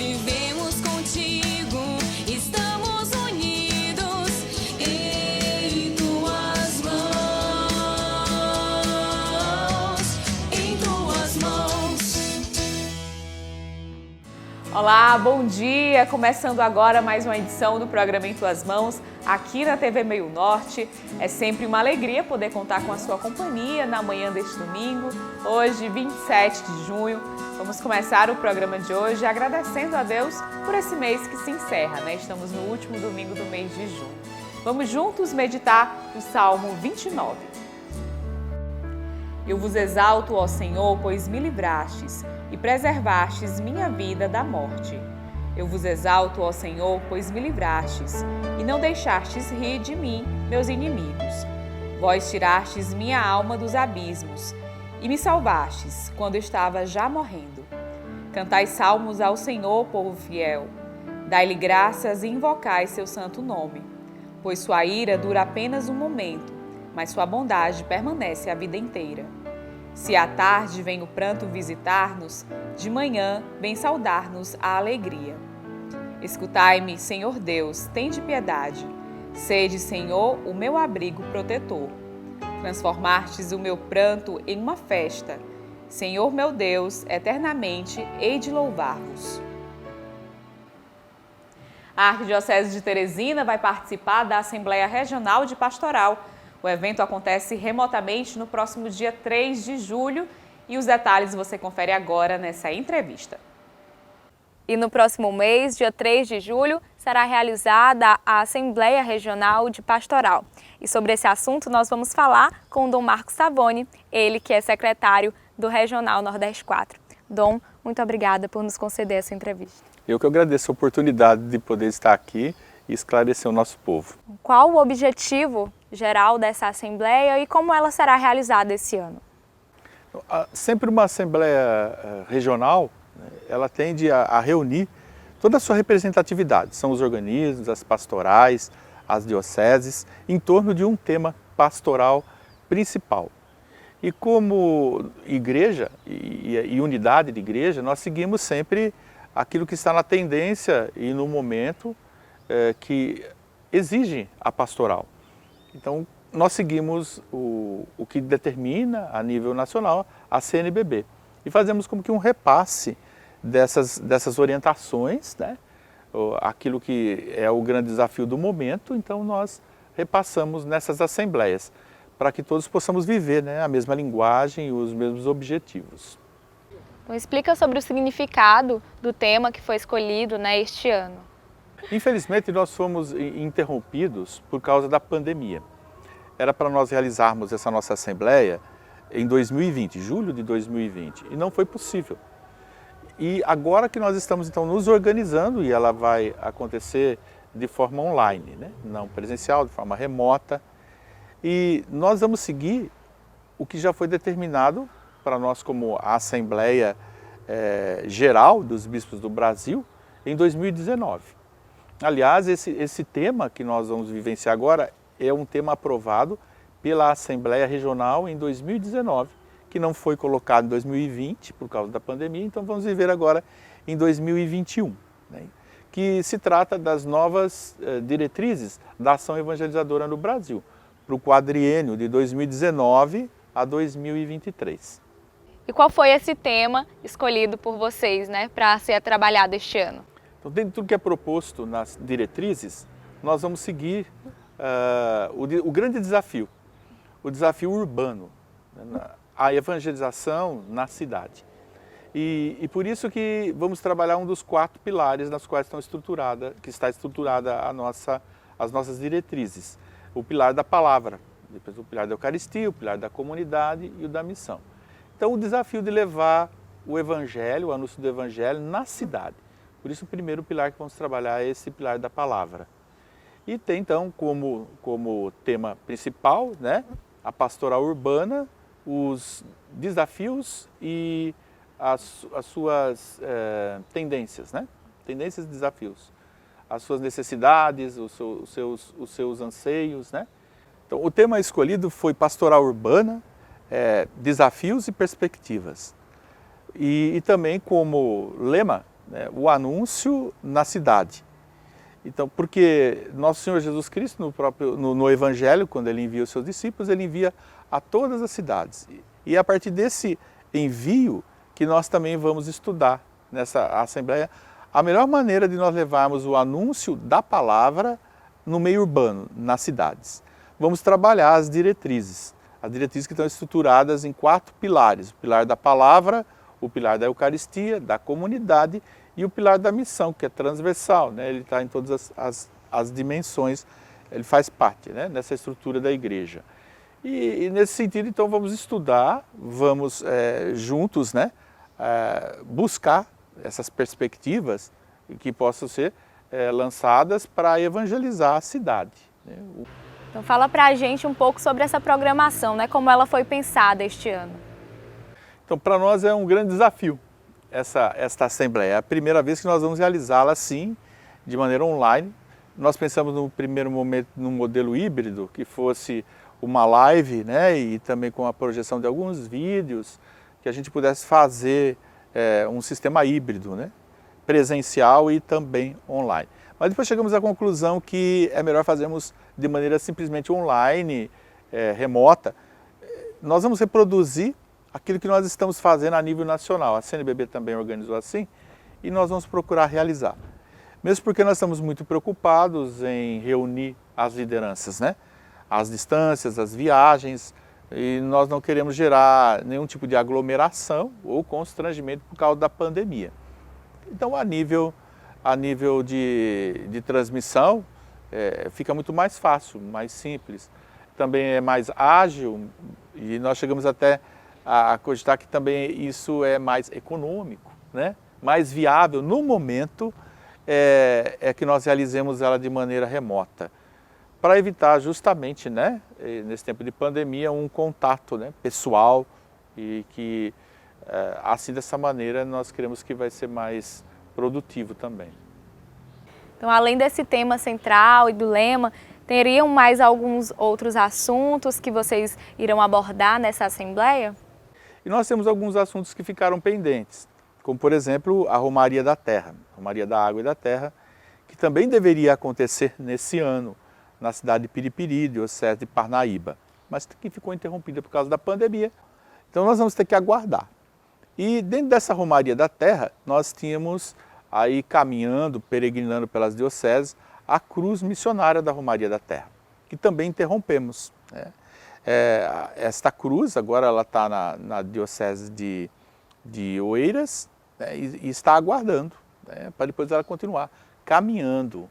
vivemos contigo, estamos unidos em tuas mãos, em tuas mãos. Olá, bom dia! Começando agora mais uma edição do programa Em Tuas Mãos, aqui na TV Meio Norte. É sempre uma alegria poder contar com a sua companhia na manhã deste domingo, hoje, 27 de junho. Vamos começar o programa de hoje agradecendo a Deus por esse mês que se encerra, né? Estamos no último domingo do mês de junho. Vamos juntos meditar o Salmo 29. Eu vos exalto, ó Senhor, pois me livrastes e preservastes minha vida da morte. Eu vos exalto, ó Senhor, pois me livrastes e não deixastes rir de mim, meus inimigos. Vós tirastes minha alma dos abismos e me salvastes quando estava já morrendo. Cantai salmos ao Senhor, povo fiel. Dai-lhe graças e invocai seu santo nome. Pois sua ira dura apenas um momento, mas sua bondade permanece a vida inteira. Se à tarde vem o pranto visitar-nos, de manhã vem saudar-nos a alegria. Escutai-me, Senhor Deus, tende piedade. Sede, Senhor, o meu abrigo protetor. Transformastes o meu pranto em uma festa. Senhor meu Deus, eternamente hei de louvar-vos. A Arquidiocese de Teresina vai participar da Assembleia Regional de Pastoral. O evento acontece remotamente no próximo dia 3 de julho e os detalhes você confere agora nessa entrevista. E no próximo mês, dia 3 de julho, será realizada a Assembleia Regional de Pastoral. E sobre esse assunto nós vamos falar com o Dom Marcos Savoni, ele que é secretário do Regional Nordeste 4. Dom, muito obrigada por nos conceder essa entrevista. Eu que agradeço a oportunidade de poder estar aqui e esclarecer o nosso povo. Qual o objetivo geral dessa Assembleia e como ela será realizada esse ano? Sempre uma Assembleia Regional, ela tende a reunir toda a sua representatividade. São os organismos, as pastorais, as dioceses, em torno de um tema pastoral principal. E como igreja e unidade de igreja, nós seguimos sempre aquilo que está na tendência e no momento que exige a pastoral. Então, nós seguimos o que determina a nível nacional a CNBB e fazemos como que um repasse dessas orientações, né? Aquilo que é o grande desafio do momento, então nós repassamos nessas assembleias para que todos possamos viver, né, a mesma linguagem e os mesmos objetivos. Então, explica sobre o significado do tema que foi escolhido, né, este ano. Infelizmente, nós fomos interrompidos por causa da pandemia. Era para nós realizarmos essa nossa assembleia em 2020, julho de 2020, e não foi possível. E agora que nós estamos então nos organizando, e ela vai acontecer de forma online, né? Não presencial, de forma remota, e nós vamos seguir o que já foi determinado para nós como a Assembleia Geral dos Bispos do Brasil em 2019. Aliás, esse tema que nós vamos vivenciar agora é um tema aprovado pela Assembleia Regional em 2019, que não foi colocado em 2020 por causa da pandemia, então vamos viver agora em 2021, né? Que se trata das novas diretrizes da ação evangelizadora no Brasil, para o quadriênio de 2019 a 2023. E qual foi esse tema escolhido por vocês, né, para ser trabalhado este ano? Então, dentro de tudo que é proposto nas diretrizes, nós vamos seguir o grande desafio, o desafio urbano, né, a evangelização na cidade. E por isso que vamos trabalhar um dos 4 pilares nas quais está estruturada as nossas diretrizes. O pilar da palavra, depois o pilar da Eucaristia, o pilar da comunidade e o da missão. Então, o desafio de levar o Evangelho, o anúncio do Evangelho na cidade. Por isso, o primeiro pilar que vamos trabalhar é esse pilar da palavra. E tem, então, como tema principal, né, a pastoral urbana, os desafios e as suas tendências, né? Tendências e desafios. As suas necessidades, os seus anseios, né? Então, o tema escolhido foi pastoral urbana, desafios e perspectivas. E também como lema, né, o anúncio na cidade. Então, porque nosso Senhor Jesus Cristo, no Evangelho, quando Ele envia os seus discípulos, Ele envia a todas as cidades. E é a partir desse envio que nós também vamos estudar nessa Assembleia a melhor maneira de nós levarmos o anúncio da palavra no meio urbano, nas cidades. Vamos trabalhar as diretrizes que estão estruturadas em 4 pilares: o pilar da palavra, o pilar da Eucaristia, da comunidade e o pilar da missão, que é transversal, né? Ele está em todas as dimensões, ele faz parte, né, nessa estrutura da igreja. E nesse sentido, então, vamos estudar, vamos juntos, né, buscar essas perspectivas que possam ser lançadas para evangelizar a cidade, né? Então fala para a gente um pouco sobre essa programação, né? Como ela foi pensada este ano. Então, para nós é um grande desafio esta Assembleia. É a primeira vez que nós vamos realizá-la assim, de maneira online. Nós pensamos no primeiro momento num modelo híbrido, que fosse uma live, né, e também com a projeção de alguns vídeos, que a gente pudesse fazer um sistema híbrido, né, presencial e também online. Mas depois chegamos à conclusão que é melhor fazermos de maneira simplesmente online, remota. Nós vamos reproduzir aquilo que nós estamos fazendo a nível nacional. A CNBB também organizou assim e nós vamos procurar realizar. Mesmo porque nós estamos muito preocupados em reunir as lideranças, né? As distâncias, as viagens, e nós não queremos gerar nenhum tipo de aglomeração ou constrangimento por causa da pandemia. Então, a nível de transmissão, fica muito mais fácil, mais simples. Também é mais ágil e nós chegamos até a cogitar que também isso é mais econômico, né? Mais viável no momento que nós realizemos ela de maneira remota, para evitar justamente, né, nesse tempo de pandemia, um contato, né, pessoal, e que assim dessa maneira nós queremos que vai ser mais produtivo também. Então, além desse tema central e do lema, teriam mais alguns outros assuntos que vocês irão abordar nessa Assembleia? E nós temos alguns assuntos que ficaram pendentes, como por exemplo a Romaria da Terra, Romaria da Água e da Terra, que também deveria acontecer nesse ano na cidade de Piripiri, diocese de Parnaíba, mas que ficou interrompida por causa da pandemia. Então nós vamos ter que aguardar. E dentro dessa Romaria da Terra, nós tínhamos aí caminhando, peregrinando pelas dioceses, a cruz missionária da Romaria da Terra, que também interrompemos, né? Esta cruz, agora ela está na diocese de Oeiras, né, e está aguardando, né, para depois ela continuar caminhando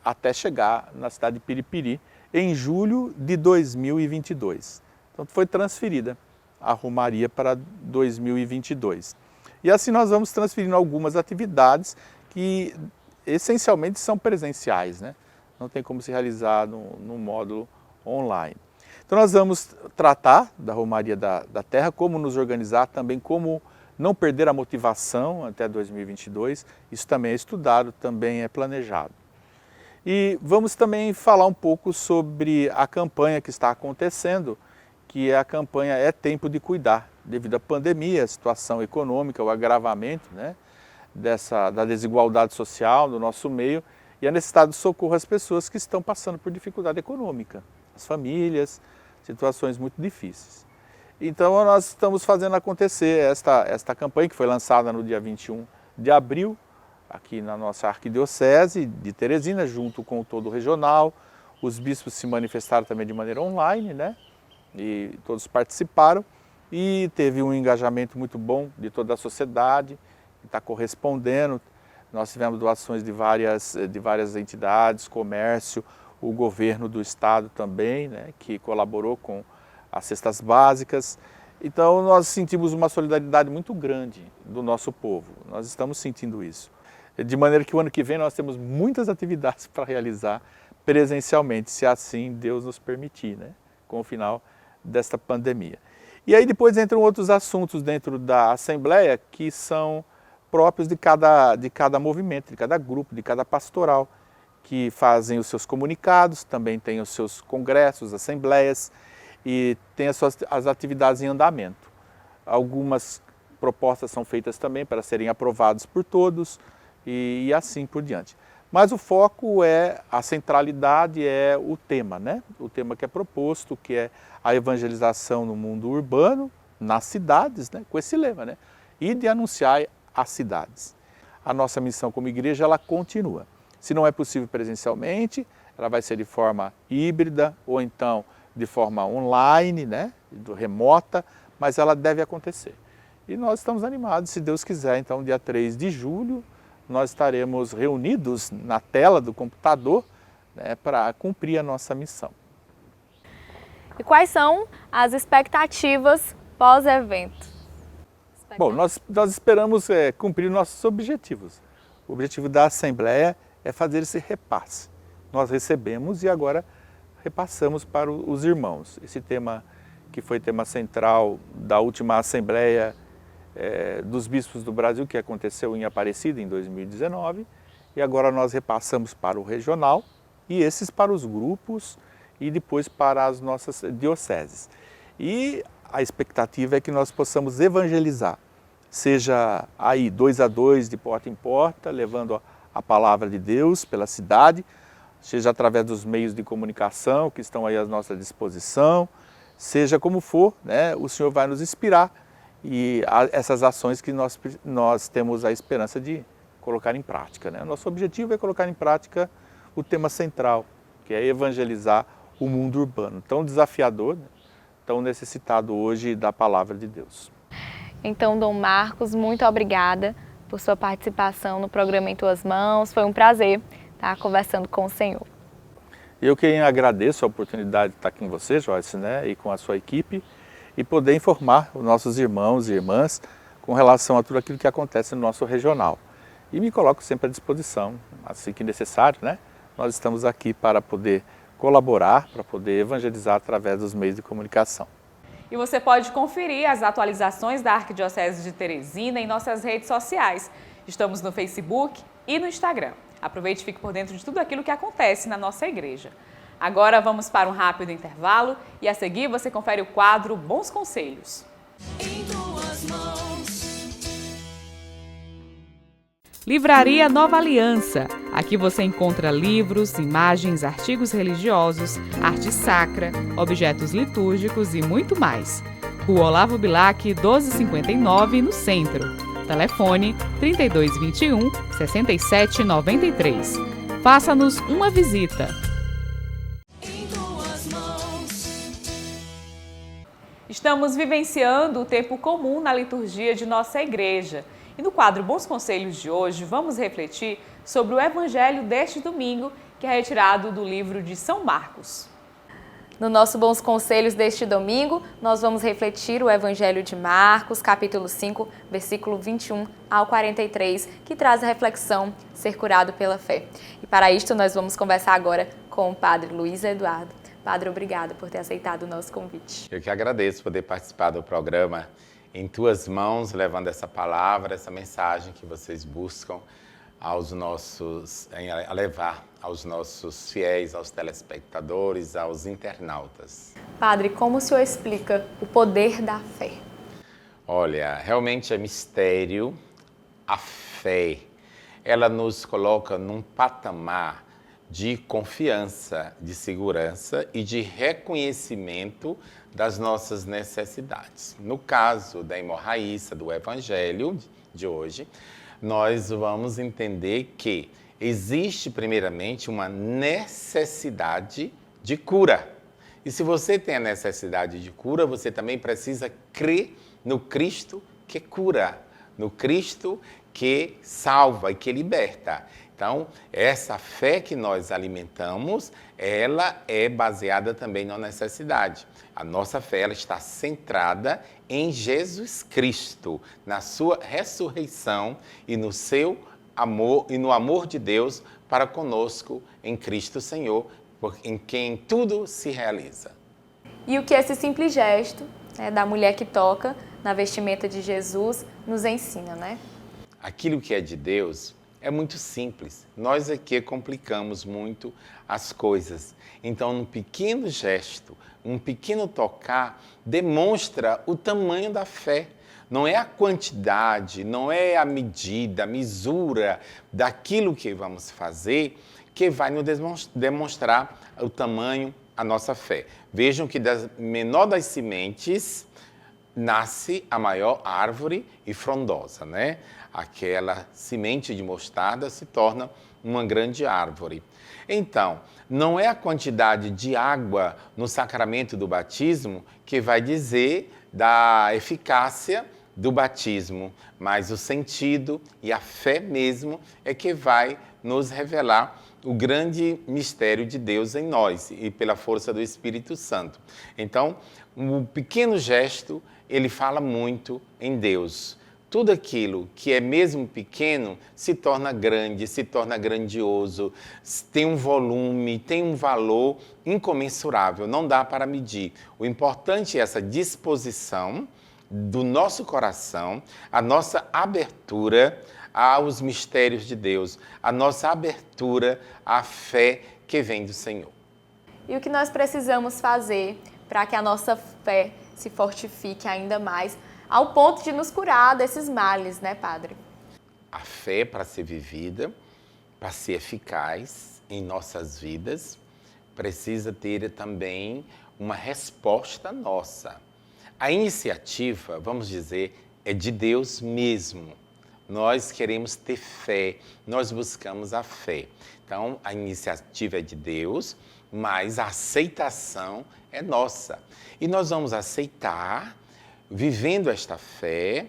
até chegar na cidade de Piripiri em julho de 2022. Então foi transferida a Romaria para 2022. E assim nós vamos transferindo algumas atividades que essencialmente são presenciais, né? Não tem como se realizar no módulo online. Então nós vamos tratar da Romaria da Terra, como nos organizar, também como não perder a motivação até 2022. Isso também é estudado, também é planejado. E vamos também falar um pouco sobre a campanha que está acontecendo, que é a campanha É Tempo de Cuidar, devido à pandemia, a situação econômica, o agravamento, né, da desigualdade social no nosso meio e a necessidade de socorro às pessoas que estão passando por dificuldade econômica, as famílias, situações muito difíceis. Então nós estamos fazendo acontecer esta campanha que foi lançada no dia 21 de abril, aqui na nossa arquidiocese de Teresina, junto com o todo regional. Os bispos se manifestaram também de maneira online, né? E todos participaram e teve um engajamento muito bom de toda a sociedade, que está correspondendo. Nós tivemos doações de várias entidades, comércio, o governo do estado também, né, que colaborou com as cestas básicas. Então nós sentimos uma solidariedade muito grande do nosso povo, nós estamos sentindo isso. De maneira que o ano que vem nós temos muitas atividades para realizar presencialmente, se assim Deus nos permitir, né, com o final desta pandemia. E aí depois entram outros assuntos dentro da Assembleia que são próprios de cada movimento, de cada grupo, de cada pastoral, que fazem os seus comunicados, também tem os seus congressos, assembleias e tem as atividades em andamento. Algumas propostas são feitas também para serem aprovados por todos e assim por diante. Mas o foco a centralidade é o tema, né? O tema que é proposto, que é a evangelização no mundo urbano, nas cidades, né? Com esse lema, né? E de anunciar as cidades. A nossa missão como igreja, ela continua. Se não é possível presencialmente, ela vai ser de forma híbrida ou então de forma online, né? Remota, mas ela deve acontecer. E nós estamos animados, se Deus quiser, então dia 3 de julho, nós estaremos reunidos na tela do computador, né, para cumprir a nossa missão. E quais são as expectativas pós-evento? Bom, nós esperamos cumprir nossos objetivos. O objetivo da Assembleia é fazer esse repasse. Nós recebemos e agora repassamos para os irmãos. Esse tema que foi tema central da última Assembleia dos Bispos do Brasil, que aconteceu em Aparecida em 2019, e agora nós repassamos para o regional e esses para os grupos e depois para as nossas dioceses. E a expectativa é que nós possamos evangelizar, seja aí 2 a 2, de porta em porta, levando a palavra de Deus pela cidade, seja através dos meios de comunicação que estão aí à nossa disposição, seja como for, né, o Senhor vai nos inspirar e essas ações que nós temos a esperança de colocar em prática, né? Nosso objetivo é colocar em prática o tema central, que é evangelizar o mundo urbano, tão desafiador, né? Tão necessitado hoje da palavra de Deus. Então, Dom Marcos, muito obrigada por sua participação no programa Em Tuas Mãos. Foi um prazer estar conversando com o senhor. Eu que agradeço a oportunidade de estar aqui com você, Joyce, né, e com a sua equipe, e poder informar os nossos irmãos e irmãs com relação a tudo aquilo que acontece no nosso regional. E me coloco sempre à disposição, assim que necessário, né? Nós estamos aqui para poder colaborar, para poder evangelizar através dos meios de comunicação. E você pode conferir as atualizações da Arquidiocese de Teresina em nossas redes sociais. Estamos no Facebook e no Instagram. Aproveite e fique por dentro de tudo aquilo que acontece na nossa igreja. Agora vamos para um rápido intervalo e a seguir você confere o quadro Bons Conselhos. Em tuas mãos. Livraria Nova Aliança. Aqui você encontra livros, imagens, artigos religiosos, arte sacra, objetos litúrgicos e muito mais. Rua Olavo Bilac, 1259, no centro. Telefone 3221 6793. Faça-nos uma visita. Em tuas mãos. Estamos vivenciando o tempo comum na liturgia de nossa igreja. E no quadro Bons Conselhos de hoje, vamos refletir sobre o Evangelho deste domingo, que é retirado do livro de São Marcos. No nosso Bons Conselhos deste domingo, nós vamos refletir o Evangelho de Marcos, capítulo 5, versículo 21 ao 43, que traz a reflexão Ser curado pela fé. E para isto nós vamos conversar agora com o Padre Luiz Eduardo. Padre, obrigado por ter aceitado o nosso convite. Eu que agradeço poder participar do programa Em Tuas Mãos, levando essa palavra, essa mensagem que vocês buscam a levar aos nossos fiéis, aos telespectadores, aos internautas. Padre, como o senhor explica o poder da fé? Olha, realmente é mistério. A fé, ela nos coloca num patamar de confiança, de segurança e de reconhecimento das nossas necessidades. No caso da hemorraíça do Evangelho de hoje, nós vamos entender que existe primeiramente uma necessidade de cura. E se você tem a necessidade de cura, você também precisa crer no Cristo que cura, no Cristo que salva e que liberta. Então, essa fé que nós alimentamos, ela é baseada também na necessidade. A nossa fé, ela está centrada em Jesus Cristo, na sua ressurreição e no seu amor e no amor de Deus para conosco em Cristo Senhor, em quem tudo se realiza. E o que esse simples gesto, da mulher que toca na vestimenta de Jesus nos ensina, né? Aquilo que é de Deus é muito simples. Nós aqui complicamos muito as coisas. Então, um pequeno gesto, um pequeno tocar, demonstra o tamanho da fé. Não é a quantidade, não é a medida, a mesura daquilo que vamos fazer que vai nos demonstrar o tamanho, a nossa fé. Vejam que da menor das sementes nasce a maior árvore e frondosa, né? Aquela semente de mostarda se torna uma grande árvore. Então, não é a quantidade de água no sacramento do batismo que vai dizer da eficácia do batismo, mas o sentido e a fé mesmo é que vai nos revelar o grande mistério de Deus em nós e pela força do Espírito Santo. Então, um pequeno gesto, ele fala muito em Deus. Tudo aquilo que é mesmo pequeno se torna grande, se torna grandioso, tem um volume, tem um valor incomensurável, não dá para medir. O importante é essa disposição do nosso coração, a nossa abertura aos mistérios de Deus, a nossa abertura à fé que vem do Senhor. E o que nós precisamos fazer para que a nossa fé se fortifique ainda mais, ao ponto de nos curar desses males, né, Padre? A fé, para ser vivida, para ser eficaz em nossas vidas, precisa ter também uma resposta nossa. A iniciativa, vamos dizer, é de Deus mesmo. Nós queremos ter fé, nós buscamos a fé. Então, a iniciativa é de Deus, mas a aceitação é nossa. E nós vamos aceitar, vivendo esta fé,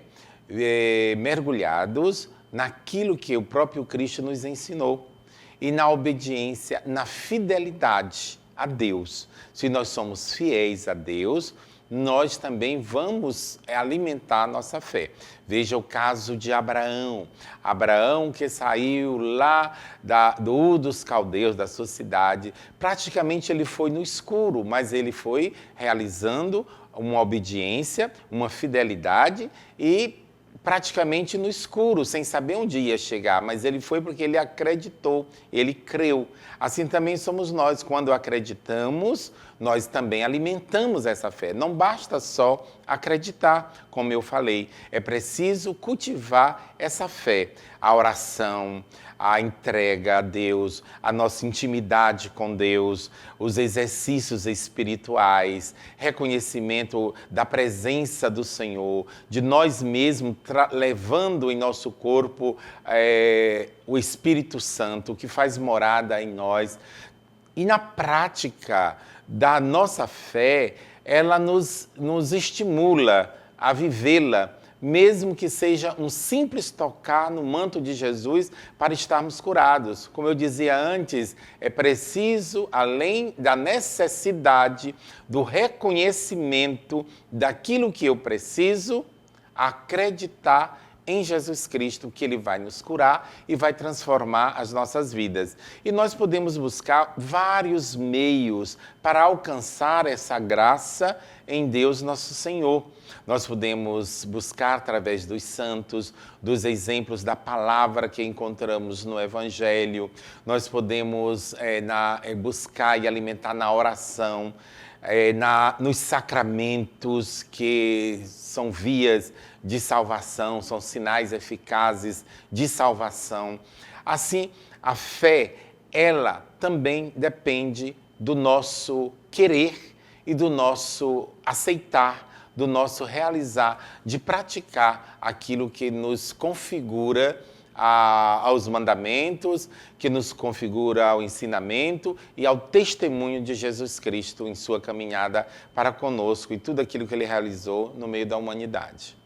mergulhados naquilo que o próprio Cristo nos ensinou. E na obediência, na fidelidade a Deus. Se nós somos fiéis a Deus, nós também vamos alimentar a nossa fé. Veja o caso de Abraão. Abraão que saiu lá dos caldeus, da sua cidade. Praticamente ele foi no escuro, mas ele foi realizando uma obediência, uma fidelidade e praticamente no escuro, sem saber onde ia chegar, mas ele foi porque ele acreditou, ele creu. Assim também somos nós, quando acreditamos, nós também alimentamos essa fé. Não basta só acreditar, como eu falei, é preciso cultivar essa fé, a oração, a entrega a Deus, a nossa intimidade com Deus, os exercícios espirituais, reconhecimento da presença do Senhor, de nós mesmos levando em nosso corpo o Espírito Santo, que faz morada em nós. E na prática da nossa fé, ela nos estimula a vivê-la, mesmo que seja um simples tocar no manto de Jesus para estarmos curados. Como eu dizia antes, é preciso, além da necessidade do reconhecimento daquilo que eu preciso, acreditar em Jesus Cristo, que Ele vai nos curar e vai transformar as nossas vidas. E nós podemos buscar vários meios para alcançar essa graça em Deus nosso Senhor. Nós podemos buscar através dos santos, dos exemplos da palavra que encontramos no Evangelho. Nós podemos buscar e alimentar na oração, nos sacramentos, que são vias de salvação, são sinais eficazes de salvação. Assim, a fé, ela também depende do nosso querer e do nosso aceitar, do nosso realizar, de praticar aquilo que nos configura aos mandamentos, que nos configura ao ensinamento e ao testemunho de Jesus Cristo em sua caminhada para conosco e tudo aquilo que Ele realizou no meio da humanidade.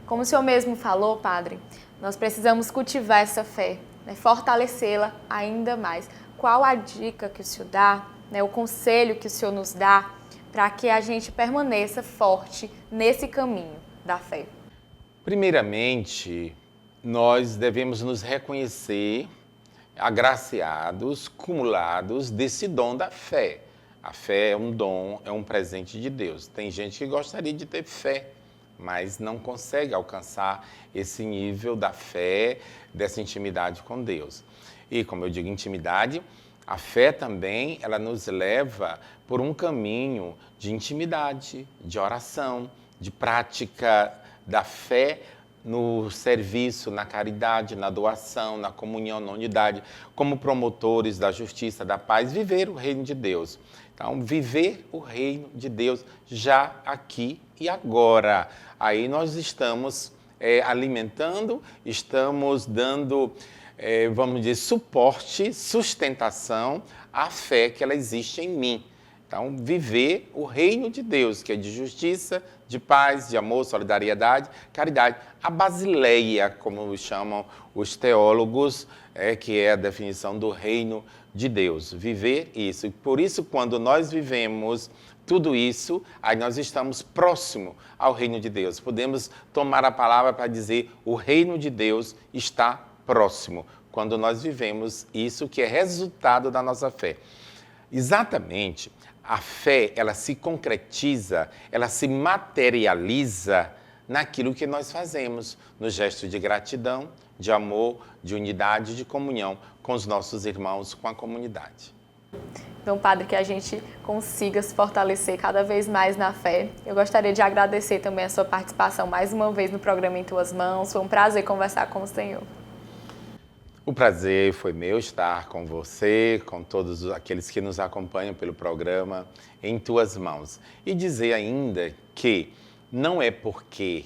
Como o senhor mesmo falou, Padre, nós precisamos cultivar essa fé, né, fortalecê-la ainda mais. Qual a dica que o senhor dá, né, o conselho que o senhor nos dá para que a gente permaneça forte nesse caminho da fé? Primeiramente, nós devemos nos reconhecer agraciados, cumulados desse dom da fé. A fé é um dom, é um presente de Deus. Tem gente que gostaria de ter fé, mas não consegue alcançar esse nível da fé, dessa intimidade com Deus. E, como eu digo, intimidade, a fé também, ela nos leva por um caminho de intimidade, de oração, de prática da fé no serviço, na caridade, na doação, na comunhão, na unidade, como promotores da justiça, da paz, viver o reino de Deus. Então, viver o reino de Deus já aqui e agora. Aí nós estamos alimentando, estamos dando, vamos dizer, suporte, sustentação à fé que ela existe em mim. Então, viver o reino de Deus, que é de justiça, de paz, de amor, solidariedade, caridade. A basileia, como chamam os teólogos, que é a definição do reino de Deus. Viver isso. E por isso, quando nós vivemos tudo isso, aí nós estamos próximo ao reino de Deus. Podemos tomar a palavra para dizer o reino de Deus está próximo, quando nós vivemos isso que é resultado da nossa fé. Exatamente. A fé, ela se concretiza, ela se materializa naquilo que nós fazemos, no gesto de gratidão, de amor, de unidade, de comunhão com os nossos irmãos, com a comunidade. Então, Padre, que a gente consiga se fortalecer cada vez mais na fé. Eu gostaria de agradecer também a sua participação mais uma vez no programa Em Tuas Mãos. Foi um prazer conversar com o Senhor. O prazer foi meu estar com você, com todos aqueles que nos acompanham pelo programa Em Tuas Mãos. E dizer ainda que não é porque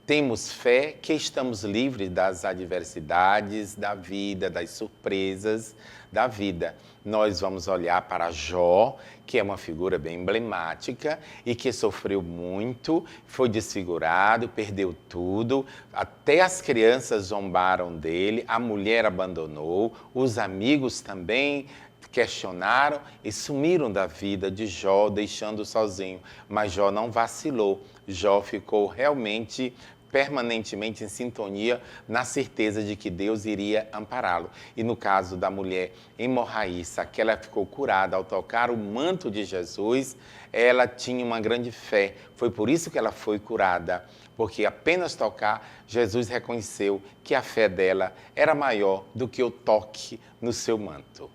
temos fé que estamos livres das adversidades da vida, das surpresas da vida. Nós vamos olhar para Jó, que é uma figura bem emblemática e que sofreu muito, foi desfigurado, perdeu tudo, até as crianças zombaram dele, a mulher abandonou, os amigos também questionaram e sumiram da vida de Jó, deixando-o sozinho. Mas Jó não vacilou, Jó ficou realmente permanentemente em sintonia, na certeza de que Deus iria ampará-lo. E no caso da mulher hemorraíça, que ela ficou curada ao tocar o manto de Jesus, ela tinha uma grande fé. Foi por isso que ela foi curada, porque apenas tocar, Jesus reconheceu que a fé dela era maior do que o toque no seu manto.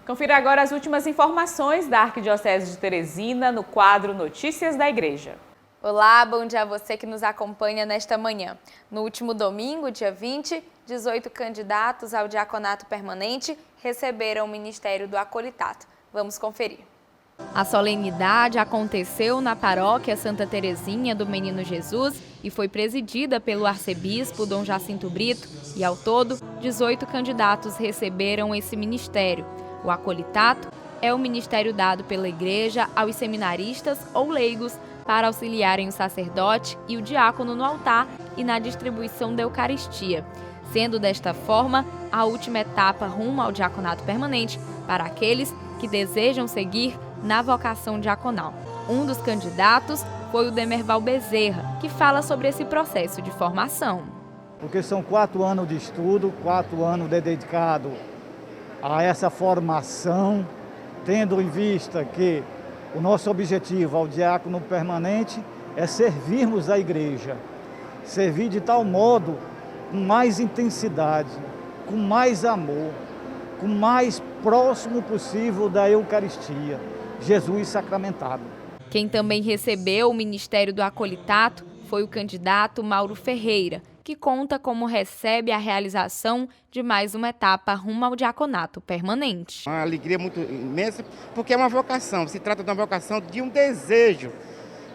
Confira agora as últimas informações da Arquidiocese de Teresina no quadro Notícias da Igreja. Olá, bom dia a você que nos acompanha nesta manhã. No último domingo, dia 20, 18 candidatos ao diaconato permanente receberam o Ministério do Acolitato. Vamos conferir. A solenidade aconteceu na paróquia Santa Teresinha do Menino Jesus e foi presidida pelo arcebispo Dom Jacinto Brito e, ao todo, 18 candidatos receberam esse ministério. O acolitato é o ministério dado pela Igreja aos seminaristas ou leigos para auxiliarem o sacerdote e o diácono no altar e na distribuição da Eucaristia, sendo desta forma a última etapa rumo ao diaconato permanente para aqueles que desejam seguir na vocação diaconal. Um dos candidatos foi o Demerval Bezerra, que fala sobre esse processo de formação. Porque são 4 anos de estudo, 4 anos dedicado a essa formação, tendo em vista que o nosso objetivo ao diácono permanente é servirmos a igreja, servir de tal modo, com mais intensidade, com mais amor, com mais próximo possível da Eucaristia, Jesus sacramentado. Quem também recebeu o Ministério do Acolitato foi o candidato Mauro Ferreira, que conta como recebe a realização de mais uma etapa rumo ao diaconato permanente. Uma alegria muito imensa, porque é uma vocação, se trata de uma vocação, de um desejo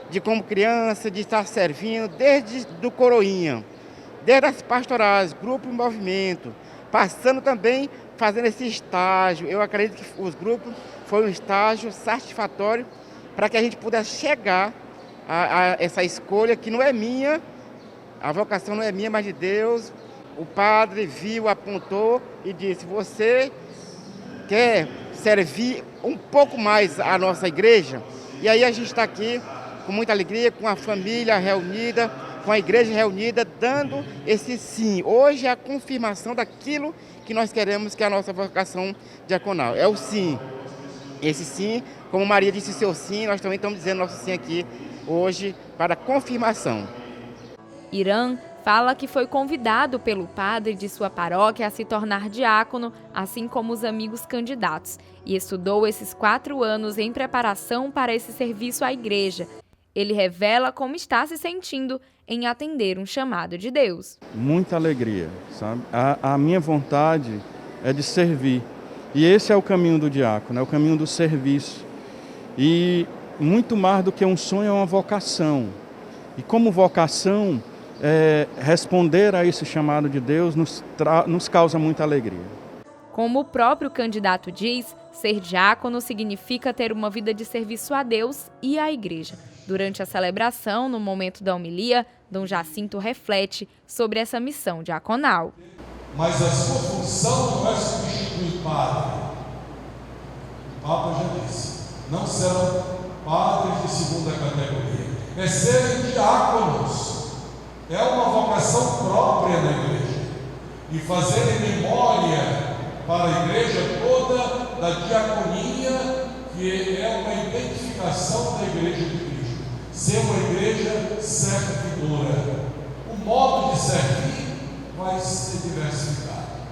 de como criança, de estar servindo desde do coroinha, desde as pastorais, grupo e movimento, passando também fazendo esse estágio. Eu acredito que os grupos foi um estágio satisfatório para que a gente pudesse chegar a essa escolha que não é minha. A vocação não é minha, mas de Deus. O padre viu, apontou e disse: você quer servir um pouco mais a nossa igreja? E aí a gente está aqui com muita alegria, com a família reunida, com a igreja reunida, dando esse sim. Hoje é a confirmação daquilo que nós queremos, que é a nossa vocação diaconal. É o sim. Esse sim, como Maria disse seu sim, nós também estamos dizendo nosso sim aqui hoje para confirmação. Irã fala que foi convidado pelo padre de sua paróquia a se tornar diácono, assim como os amigos candidatos, e estudou esses 4 anos em preparação para esse serviço à igreja. Ele revela como está se sentindo em atender um chamado de Deus. Muita alegria, sabe? A minha vontade é de servir. E esse é o caminho do diácono, é o caminho do serviço. E muito mais do que um sonho, é uma vocação. E como vocação, responder a esse chamado de Deus nos causa muita alegria. Como o próprio candidato diz, ser diácono significa ter uma vida de serviço a Deus e à igreja. Durante a celebração, no momento da homilia, Dom Jacinto reflete sobre essa missão diaconal. Mas a sua função não é substituir padre. O Papa já disse, não serão padres de segunda categoria. É serem diáconos. É uma vocação própria na igreja. E fazer memória para a igreja toda da diaconia, que é uma identificação da igreja de Cristo. Ser uma igreja servidora. O modo de servir vai ser diversificado.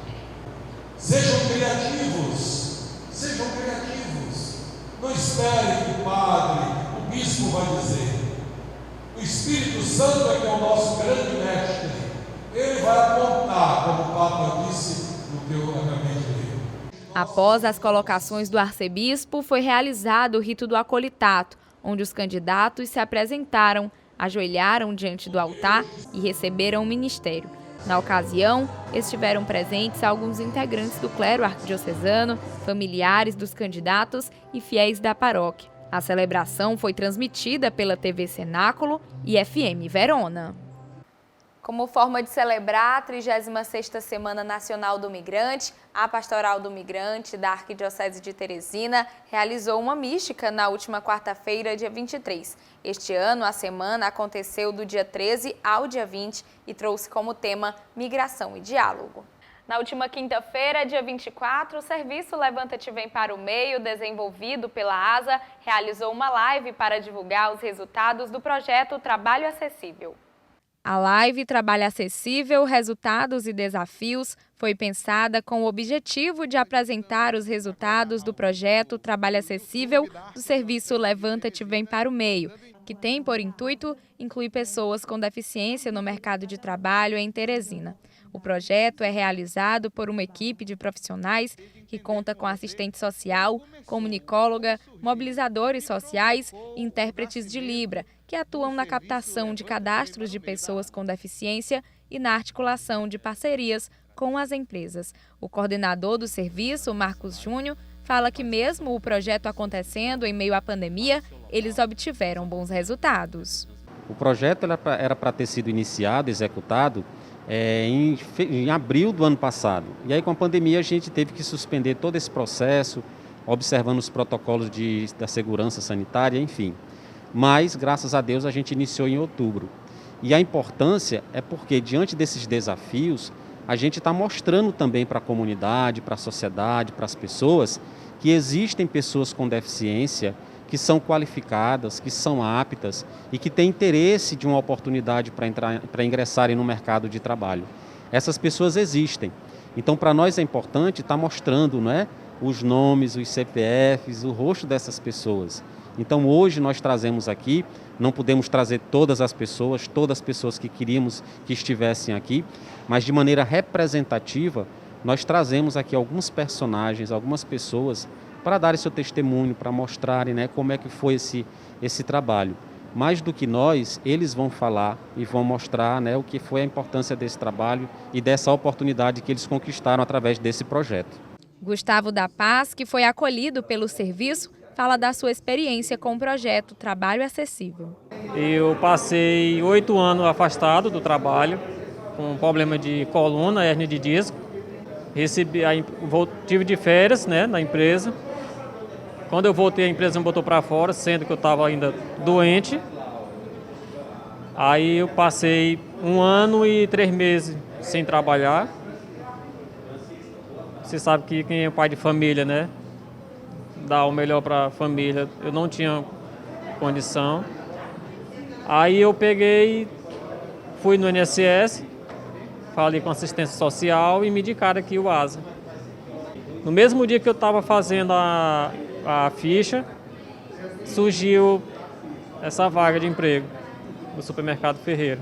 Sejam criativos, sejam criativos. Não espere que o padre, o bispo vai dizer. O Espírito Santo é que é o nosso grande mestre. Ele vai apontar, como o Papa disse no que eu acabei de ler. Após as colocações do arcebispo, foi realizado o rito do acolitato, onde os candidatos se apresentaram, ajoelharam diante do altar e receberam o ministério. Na ocasião, estiveram presentes alguns integrantes do clero arquidiocesano, familiares dos candidatos e fiéis da paróquia. A celebração foi transmitida pela TV Cenáculo e FM Verona. Como forma de celebrar a 36ª Semana Nacional do Migrante, a Pastoral do Migrante da Arquidiocese de Teresina realizou uma mística na última quarta-feira, dia 23. Este ano, a semana aconteceu do dia 13 ao dia 20 e trouxe como tema Migração e Diálogo. Na última quinta-feira, dia 24, o serviço Levanta-te Vem para o Meio, desenvolvido pela ASA, realizou uma live para divulgar os resultados do projeto Trabalho Acessível. A live Trabalho Acessível, Resultados e Desafios foi pensada com o objetivo de apresentar os resultados do projeto Trabalho Acessível do serviço Levanta-te Vem para o Meio, que tem por intuito incluir pessoas com deficiência no mercado de trabalho em Teresina. O projeto é realizado por uma equipe de profissionais que conta com assistente social, comunicóloga, mobilizadores sociais e intérpretes de Libra, que atuam na captação de cadastros de pessoas com deficiência e na articulação de parcerias com as empresas. O coordenador do serviço, Marcos Júnior, fala que mesmo o projeto acontecendo em meio à pandemia, eles obtiveram bons resultados. O projeto era para ter sido iniciado, executado, em abril do ano passado. E aí com a pandemia a gente teve que suspender todo esse processo, observando os protocolos da segurança sanitária, enfim. Mas, graças a Deus, a gente iniciou em outubro. E a importância é porque, diante desses desafios, a gente está mostrando também para a comunidade, para a sociedade, para as pessoas, que existem pessoas com deficiência que são qualificadas, que são aptas e que têm interesse de uma oportunidade para ingressarem no mercado de trabalho. Essas pessoas existem. Então, para nós é importante estar mostrando, não é, os nomes, os CPFs, o rosto dessas pessoas. Então, hoje nós trazemos aqui, não podemos trazer todas as pessoas que queríamos que estivessem aqui, mas de maneira representativa, nós trazemos aqui alguns personagens, algumas pessoas, para darem seu testemunho, para mostrarem, né, como é que foi esse trabalho. Mais do que nós, eles vão falar e vão mostrar, né, o que foi a importância desse trabalho e dessa oportunidade que eles conquistaram através desse projeto. Gustavo da Paz, que foi acolhido pelo serviço, fala da sua experiência com o projeto Trabalho Acessível. Eu passei 8 anos afastado do trabalho, com problema de coluna, hérnia de disco. Tive de férias, né, na empresa. Quando eu voltei, a empresa me botou para fora, sendo que eu estava ainda doente. Aí eu passei 1 ano e 3 meses sem trabalhar. Você sabe que quem é pai de família, né, dá o melhor para a família. Eu não tinha condição. Aí eu fui no INSS, falei com assistência social e me indicaram aqui o ASA. No mesmo dia que eu estava fazendo a ficha, surgiu essa vaga de emprego no supermercado Ferreira.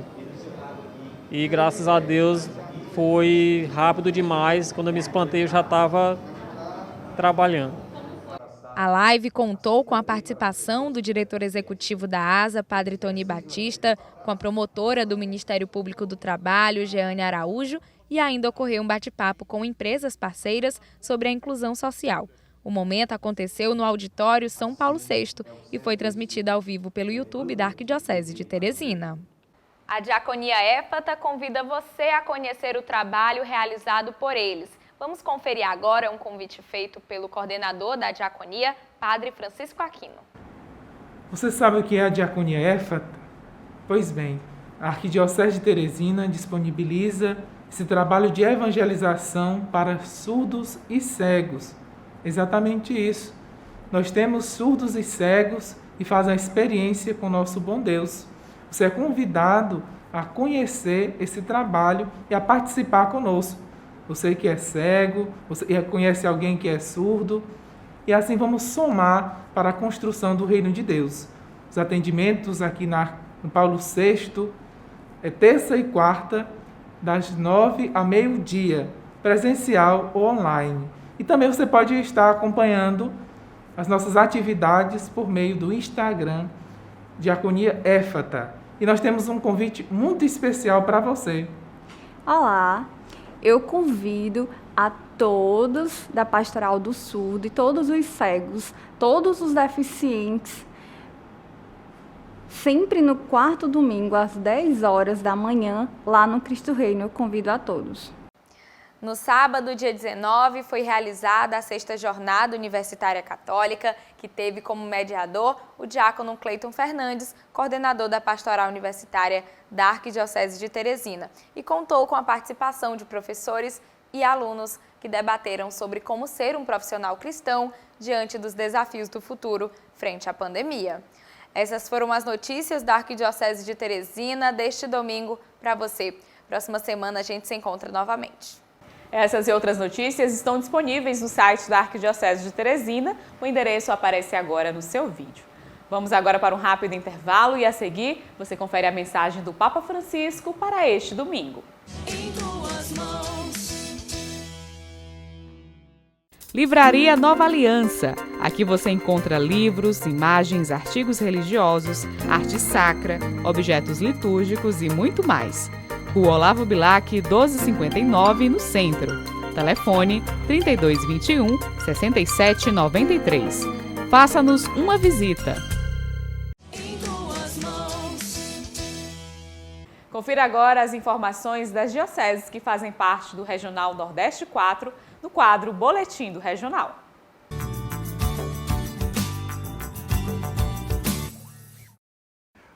E graças a Deus foi rápido demais. Quando eu me espantei, eu já estava trabalhando. A live contou com a participação do diretor executivo da ASA, Padre Tony Batista, com a promotora do Ministério Público do Trabalho, Jeane Araújo, e ainda ocorreu um bate-papo com empresas parceiras sobre a inclusão social. O momento aconteceu no auditório São Paulo VI e foi transmitido ao vivo pelo YouTube da Arquidiocese de Teresina. A Diaconia Éfata convida você a conhecer o trabalho realizado por eles. Vamos conferir agora um convite feito pelo coordenador da Diaconia, Padre Francisco Aquino. Você sabe o que é a Diaconia Éfata? Pois bem, a Arquidiocese de Teresina disponibiliza esse trabalho de evangelização para surdos e cegos. Exatamente isso. Nós temos surdos e cegos e fazem a experiência com o nosso bom Deus. Você é convidado a conhecer esse trabalho e a participar conosco. Você que é cego, você conhece alguém que é surdo, e assim vamos somar para a construção do Reino de Deus. Os atendimentos aqui no Paulo VI é terça e quarta, das 9 a meio-dia, presencial ou online. E também você pode estar acompanhando as nossas atividades por meio do Instagram, Diaconia Éfata. E nós temos um convite muito especial para você. Olá, eu convido a todos da Pastoral do Surdo e todos os cegos, todos os deficientes, sempre no quarto domingo, às 10 horas da manhã, lá no Cristo Reino. Eu convido a todos. No sábado, dia 19, foi realizada a 6ª Jornada Universitária Católica, que teve como mediador o diácono Cleiton Fernandes, coordenador da Pastoral Universitária da Arquidiocese de Teresina, e contou com a participação de professores e alunos que debateram sobre como ser um profissional cristão diante dos desafios do futuro frente à pandemia. Essas foram as notícias da Arquidiocese de Teresina deste domingo para você. Próxima semana a gente se encontra novamente. Essas e outras notícias estão disponíveis no site da Arquidiocese de Teresina. O endereço aparece agora no seu vídeo. Vamos agora para um rápido intervalo e a seguir você confere a mensagem do Papa Francisco para este domingo. Em tuas mãos. Livraria Nova Aliança. Aqui você encontra livros, imagens, artigos religiosos, arte sacra, objetos litúrgicos e muito mais. Rua Olavo Bilac, 1259, no centro. Telefone 3221-6793. Faça-nos uma visita. Em tuas mãos. Confira agora as informações das dioceses que fazem parte do Regional Nordeste 4, no quadro Boletim do Regional.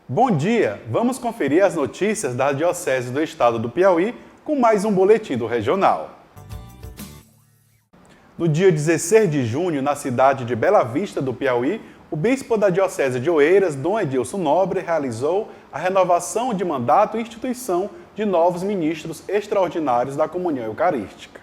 Bom dia! Vamos conferir as notícias da Diocese do Estado do Piauí com mais um Boletim do Regional. No dia 16 de junho, na cidade de Bela Vista do Piauí, o bispo da Diocese de Oeiras, Dom Edilson Nobre, realizou a renovação de mandato e instituição de novos ministros extraordinários da Comunhão Eucarística.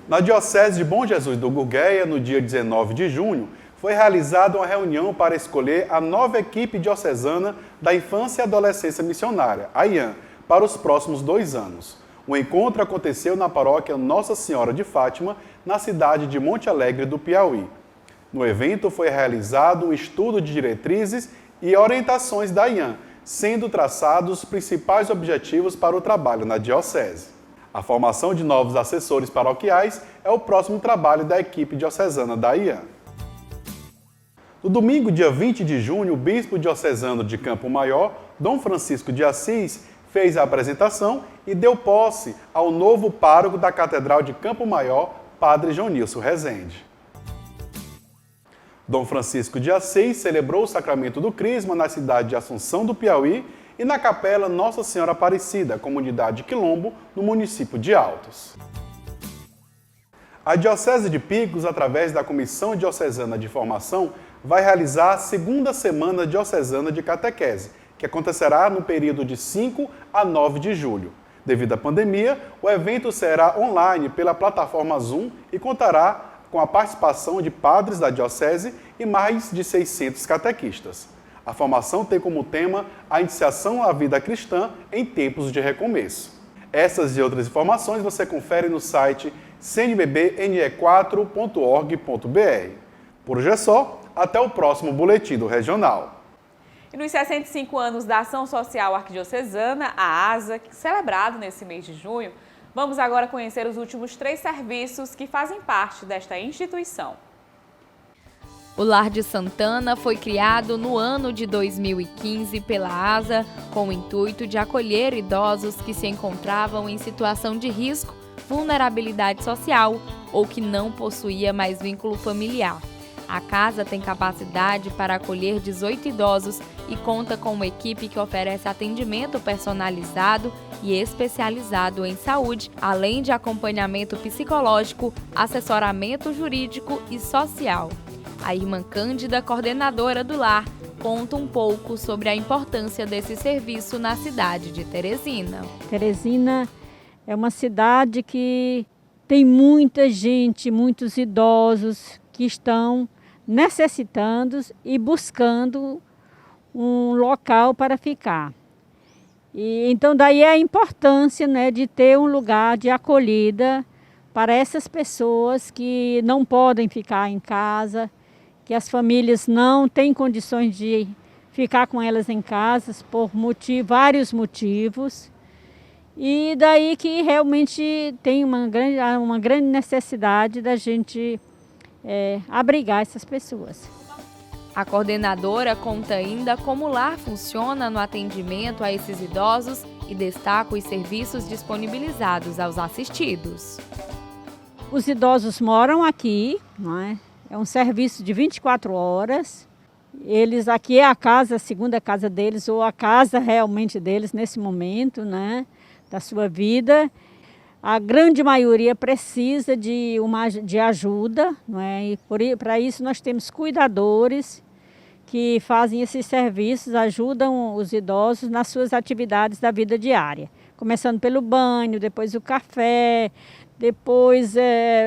Na Diocese de Bom Jesus do Gurgueia, no dia 19 de junho, foi realizada uma reunião para escolher a nova equipe diocesana da Infância e Adolescência Missionária, a IAM, para os próximos 2 anos. O encontro aconteceu na paróquia Nossa Senhora de Fátima, na cidade de Monte Alegre do Piauí. No evento foi realizado um estudo de diretrizes e orientações da IAM, sendo traçados os principais objetivos para o trabalho na Diocese. A formação de novos assessores paroquiais é o próximo trabalho da equipe diocesana da IAM. No domingo, dia 20 de junho, o bispo diocesano de Campo Maior, Dom Francisco de Assis, fez a apresentação e deu posse ao novo pároco da Catedral de Campo Maior, Padre Jonilson Rezende. Dom Francisco de Assis celebrou o sacramento do Crisma na cidade de Assunção do Piauí e na capela Nossa Senhora Aparecida, comunidade Quilombo, no município de Altos. A Diocese de Picos, através da Comissão Diocesana de Formação, vai realizar a 2ª Semana Diocesana de Catequese, que acontecerá no período de 5 a 9 de julho. Devido à pandemia, o evento será online pela plataforma Zoom e contará com a participação de padres da Diocese e mais de 600 catequistas. A formação tem como tema a iniciação à vida cristã em tempos de recomeço. Essas e outras informações você confere no site cnbbne4.org.br. Por hoje é só, até o próximo Boletim do Regional. E nos 65 anos da Ação Social Arquidiocesana, a ASA, celebrado nesse mês de junho, vamos agora conhecer os últimos 3 serviços que fazem parte desta instituição. O Lar de Santana foi criado no ano de 2015 pela ASA com o intuito de acolher idosos que se encontravam em situação de risco, vulnerabilidade social ou que não possuía mais vínculo familiar. A casa tem capacidade para acolher 18 idosos e conta com uma equipe que oferece atendimento personalizado e especializado em saúde, além de acompanhamento psicológico, assessoramento jurídico e social. A irmã Cândida, coordenadora do lar, conta um pouco sobre a importância desse serviço na cidade de Teresina. Teresina é uma cidade que tem muita gente, muitos idosos que estão necessitando e buscando um local para ficar. E então daí a importância, né, de ter um lugar de acolhida para essas pessoas que não podem ficar em casa, que as famílias não têm condições de ficar com elas em casa por vários motivos. E daí que realmente tem uma grande necessidade da gente abrigar essas pessoas. A coordenadora conta ainda como o lar funciona no atendimento a esses idosos e destaca os serviços disponibilizados aos assistidos. Os idosos moram aqui, não é? É um serviço de 24 horas. Eles aqui é a segunda casa deles, ou a casa realmente deles nesse momento, né, da sua vida. A grande maioria precisa de ajuda, não é? E para isso nós temos cuidadores que fazem esses serviços, ajudam os idosos nas suas atividades da vida diária. Começando pelo banho, depois o café, depois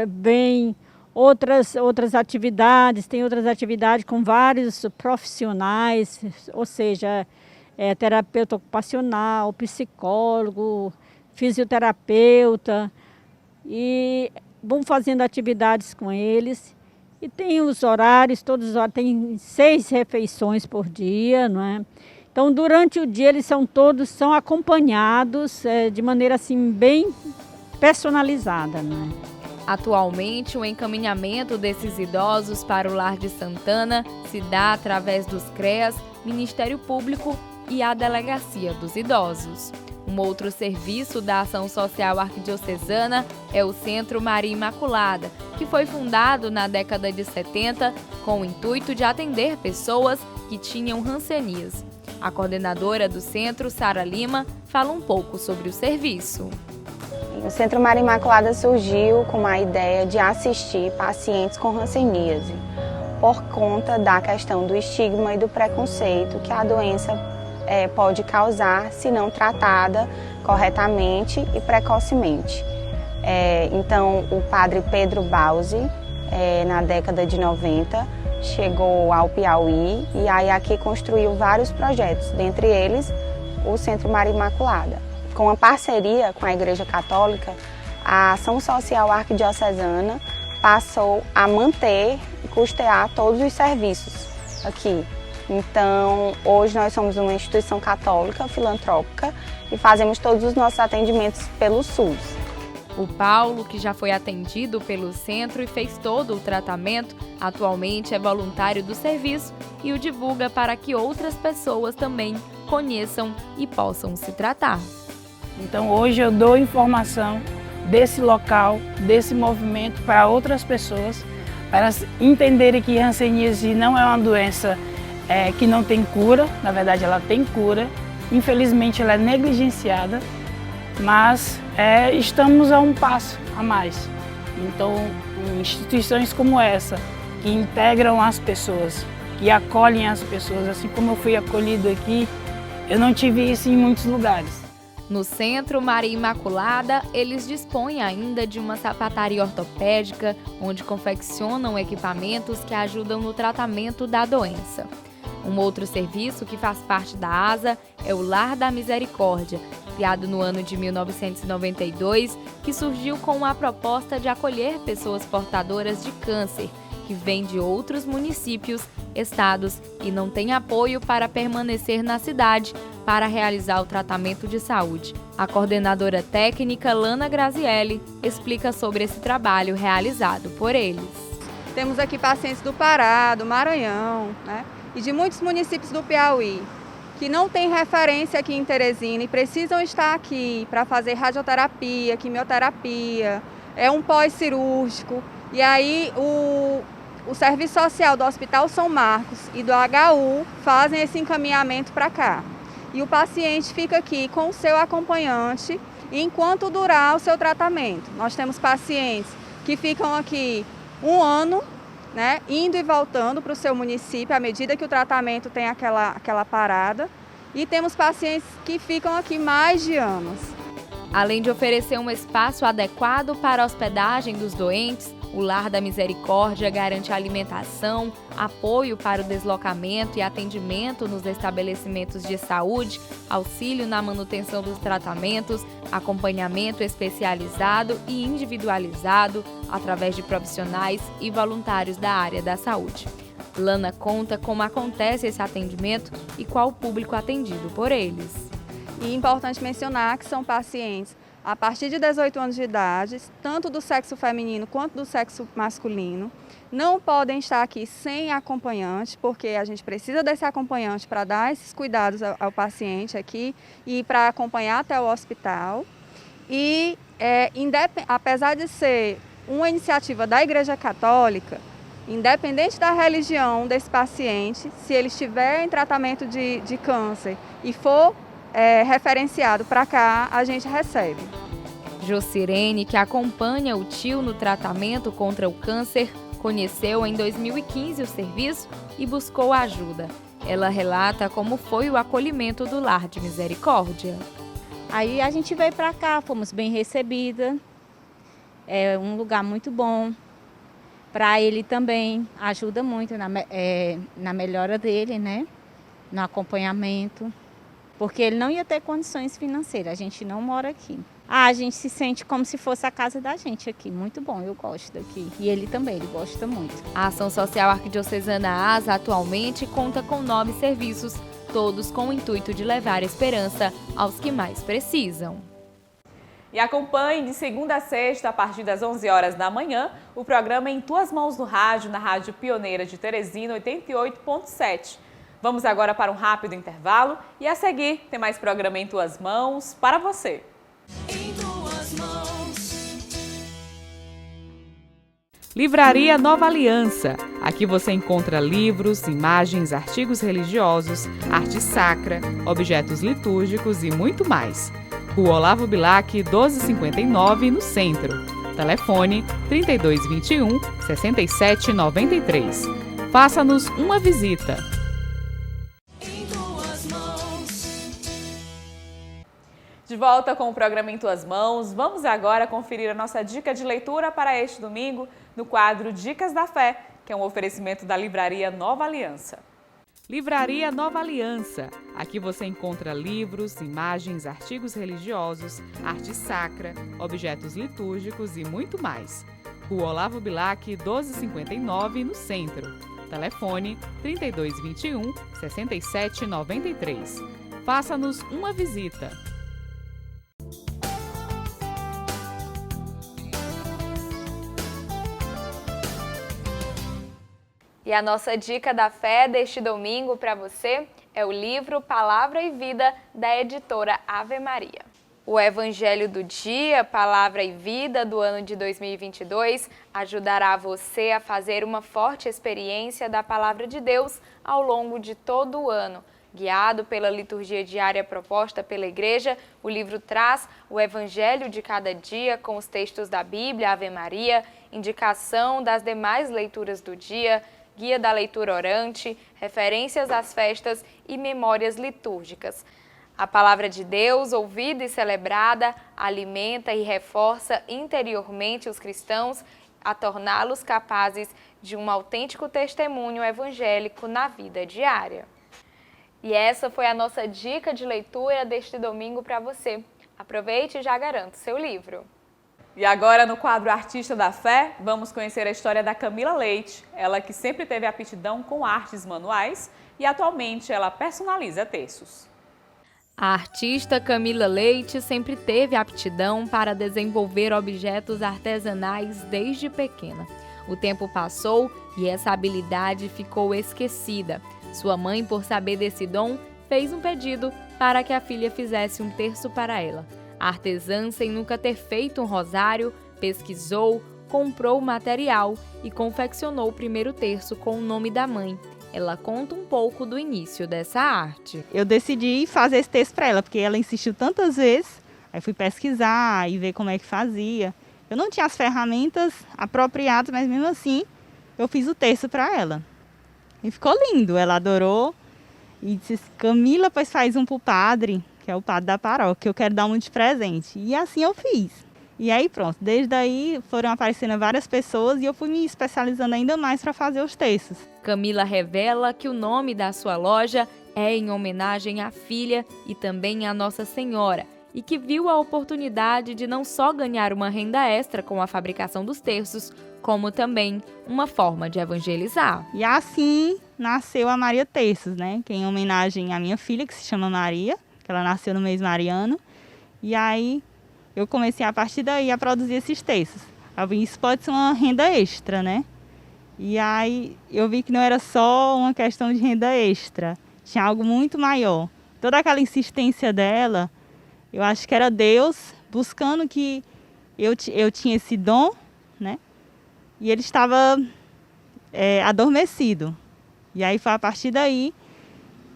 vem outras atividades, tem outras atividades com vários profissionais, ou seja, terapeuta ocupacional, psicólogo, fisioterapeuta, e vamos fazendo atividades com eles. E tem os horários, todos os horários, tem 6 refeições por dia, não é? Então, durante o dia, eles são acompanhados de maneira assim bem personalizada, não é? Atualmente, o encaminhamento desses idosos para o Lar de Santana se dá através dos CREAS, Ministério Público e a Delegacia dos Idosos. Um outro serviço da Ação Social Arquidiocesana é o Centro Maria Imaculada, que foi fundado na década de 70 com o intuito de atender pessoas que tinham hanseníase. A coordenadora do centro, Sara Lima, fala um pouco sobre o serviço. O Centro Maria Imaculada surgiu com a ideia de assistir pacientes com hanseníase, por conta da questão do estigma e do preconceito que a doença pode causar se não tratada corretamente e precocemente. Então, o padre Pedro Bausi, na década de 90, chegou ao Piauí e aí aqui construiu vários projetos, dentre eles o Centro Maria Imaculada. Com a parceria com a Igreja Católica, a Ação Social Arquidiocesana passou a manter e custear todos os serviços aqui. Então, hoje nós somos uma instituição católica, filantrópica, e fazemos todos os nossos atendimentos pelo SUS. O Paulo, que já foi atendido pelo centro e fez todo o tratamento, atualmente é voluntário do serviço e o divulga para que outras pessoas também conheçam e possam se tratar. Então hoje eu dou informação desse local, desse movimento para outras pessoas, para entenderem que a hanseníase não é uma doença que não tem cura, na verdade ela tem cura, infelizmente ela é negligenciada, mas estamos a um passo a mais. Então instituições como essa, que integram as pessoas, que acolhem as pessoas, assim como eu fui acolhido aqui, eu não tive isso em muitos lugares. No Centro Maria Imaculada, eles dispõem ainda de uma sapataria ortopédica, onde confeccionam equipamentos que ajudam no tratamento da doença. Um outro serviço que faz parte da ASA é o Lar da Misericórdia, criado no ano de 1992, que surgiu com a proposta de acolher pessoas portadoras de câncer, que vêm de outros municípios, estados e não têm apoio para permanecer na cidade para realizar o tratamento de saúde. A coordenadora técnica Lana Grazielli explica sobre esse trabalho realizado por eles. Temos aqui pacientes do Pará, do Maranhão, né, e de muitos municípios do Piauí, que não têm referência aqui em Teresina e precisam estar aqui para fazer radioterapia, quimioterapia, é um pós-cirúrgico. E aí o Serviço Social do Hospital São Marcos e do HU fazem esse encaminhamento para cá. E o paciente fica aqui com o seu acompanhante enquanto durar o seu tratamento. Nós temos pacientes que ficam aqui 1 ano, né, indo e voltando para o seu município à medida que o tratamento tem aquela parada. E temos pacientes que ficam aqui mais de anos. Além de oferecer um espaço adequado para a hospedagem dos doentes, o Lar da Misericórdia garante alimentação, apoio para o deslocamento e atendimento nos estabelecimentos de saúde, auxílio na manutenção dos tratamentos, acompanhamento especializado e individualizado através de profissionais e voluntários da área da saúde. Lana conta como acontece esse atendimento e qual o público atendido por eles. E é importante mencionar que são pacientes a partir de 18 anos de idade, tanto do sexo feminino quanto do sexo masculino. Não podem estar aqui sem acompanhante, porque a gente precisa desse acompanhante para dar esses cuidados ao paciente aqui e para acompanhar até o hospital. E apesar de ser uma iniciativa da Igreja Católica, independente da religião desse paciente, se ele estiver em tratamento de câncer e for referenciado para cá, a gente recebe. Jocirene, que acompanha o tio no tratamento contra o câncer, conheceu em 2015 o serviço e buscou ajuda. Ela relata como foi o acolhimento do Lar de Misericórdia. Aí a gente veio para cá, fomos bem recebidas, é um lugar muito bom. Para ele também ajuda muito na melhora dele, né? No acompanhamento. Porque ele não ia ter condições financeiras, a gente não mora aqui. A gente se sente como se fosse a casa da gente aqui, muito bom, eu gosto daqui. E ele também, ele gosta muito. A Ação Social Arquidiocesana ASA atualmente conta com 9 serviços, todos com o intuito de levar esperança aos que mais precisam. E acompanhe de segunda a sexta, a partir das 11 horas da manhã, o programa Em Tuas Mãos no Rádio, na Rádio Pioneira de Teresina 88.7. Vamos agora para um rápido intervalo e a seguir tem mais programa Em Tuas Mãos para você. Em tuas mãos. Livraria Nova Aliança. Aqui você encontra livros, imagens, artigos religiosos, arte sacra, objetos litúrgicos e muito mais. Rua Olavo Bilac, 1259, no centro. Telefone 3221 6793. Faça-nos uma visita. De volta com o programa Em Tuas Mãos, vamos agora conferir a nossa dica de leitura para este domingo no quadro Dicas da Fé, que é um oferecimento da Livraria Nova Aliança. Livraria Nova Aliança. Aqui você encontra livros, imagens, artigos religiosos, arte sacra, objetos litúrgicos e muito mais. Rua Olavo Bilac, 1259, no centro. Telefone 3221 6793. Faça-nos uma visita. E a nossa dica da fé deste domingo para você é o livro Palavra e Vida, da editora Ave Maria. O Evangelho do Dia, Palavra e Vida, do ano de 2022, ajudará você a fazer uma forte experiência da Palavra de Deus ao longo de todo o ano. Guiado pela liturgia diária proposta pela Igreja, o livro traz o Evangelho de cada dia com os textos da Bíblia, Ave Maria, indicação das demais leituras do dia, guia da leitura orante, referências às festas e memórias litúrgicas. A palavra de Deus, ouvida e celebrada, alimenta e reforça interiormente os cristãos a torná-los capazes de um autêntico testemunho evangélico na vida diária. E essa foi a nossa dica de leitura deste domingo para você. Aproveite e já garanta o seu livro. E agora, no quadro Artista da Fé, vamos conhecer a história da Camila Leite. Ela que sempre teve aptidão com artes manuais e atualmente ela personaliza terços. A artista Camila Leite sempre teve aptidão para desenvolver objetos artesanais desde pequena. O tempo passou e essa habilidade ficou esquecida. Sua mãe, por saber desse dom, fez um pedido para que a filha fizesse um terço para ela. A artesã, sem nunca ter feito um rosário, pesquisou, comprou o material e confeccionou o primeiro terço com o nome da mãe. Ela conta um pouco do início dessa arte. Eu decidi fazer esse texto para ela, porque ela insistiu tantas vezes, aí fui pesquisar e ver como é que fazia. Eu não tinha as ferramentas apropriadas, mas mesmo assim eu fiz o texto para ela. E ficou lindo, ela adorou e disse: Camila, pois faz um para o padre, que é o padre da paróquia, que eu quero dar um de presente. E assim eu fiz. E aí pronto, desde aí foram aparecendo várias pessoas e eu fui me especializando ainda mais para fazer os textos. Camila revela que o nome da sua loja é em homenagem à filha e também à Nossa Senhora, e que viu a oportunidade de não só ganhar uma renda extra com a fabricação dos terços, como também uma forma de evangelizar. E assim nasceu a Maria Terços, né? Que é em homenagem à minha filha, que se chama Maria, que ela nasceu no mês mariano. E aí eu comecei a partir daí a produzir esses terços. Eu vi, isso pode ser uma renda extra, né? E aí eu vi que não era só uma questão de renda extra, tinha algo muito maior. Toda aquela insistência dela, eu acho que era Deus buscando que eu tinha esse dom, né? E ele estava adormecido. E aí foi a partir daí